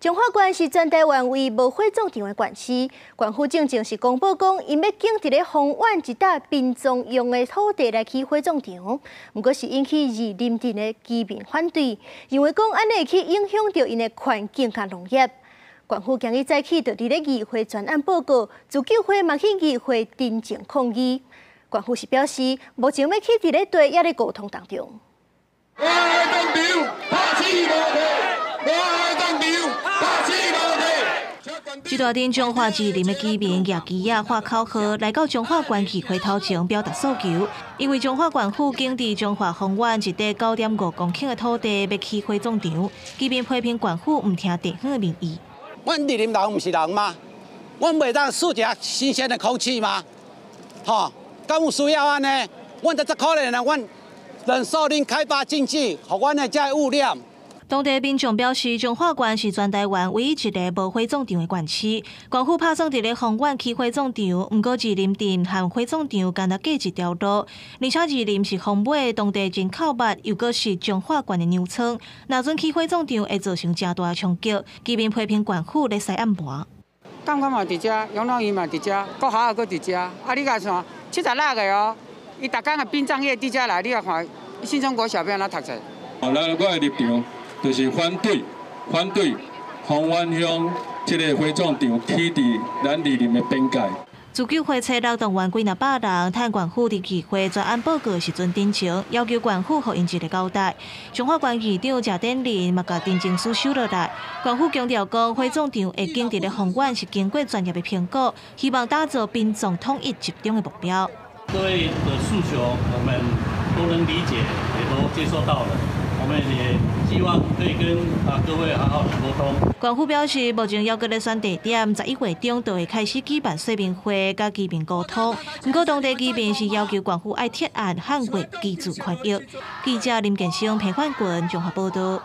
中华关是全台湾唯一无火葬场的县市，县府正是公布讲，因要建一个方圆1搭殡葬用的土地来起火葬场，不过是引起二林镇的居民反对，因为讲安尼去影响到因的环境甲农业。县府今日早起就伫咧议会专案报告，自救会嘛去议会陈情抗议。县府是表示，目前要去伫咧地也咧沟通当中。 这大阵中华之林的居民举旗啊、画口号来到中华县议会头前表达诉求，因为中华县府经伫中华方圆1地9.5公顷的土地要起火葬场，居民批评县府唔听地方的民意。阮二林人唔是人吗？阮袂当输一下新鲜的空气吗？吼，敢有需要安尼？阮这可怜的，阮忍受恁开发经济，互阮的这污染。 当地民众表示，中华县是全台湾唯一一个无火葬场的县市。县府拍算伫咧方圆起火葬场，不过二林镇和火葬场干那隔一条路，而且二林是风尾，当地人口密，又搁是中华县的牛村，若准起火葬场会造成真大的冲击。居民批评县府咧使暗盘。监管嘛伫遮，养老院嘛伫遮，国校也搁伫遮。啊，你甲看76个哦，伊逐工个殡葬业伫遮来，你甲看新中国小朋友哪读册？咱我的立场。 就是反对方圆乡这个火葬场起伫咱二林的边界。自救会策略动员几若百人，趁县府伫议会专案报告时阵陈情，要求县府互因一个交代。中华县议长谢典林嘛甲陈情书收落来。县府强调讲，火葬场会建伫咧方圆是经过专业的评估，希望打造殡葬统一集中的目标。各位的诉求，我们都能理解，也都接受到了。 我们也希望可以跟各位好好的沟通。县府表示，目前要搁咧选地点，11月中就会开始举办说明会，甲居民沟通。不过，当地居民是要求县府爱贴案限月居住权益。记者林建生、彭焕群综合报道。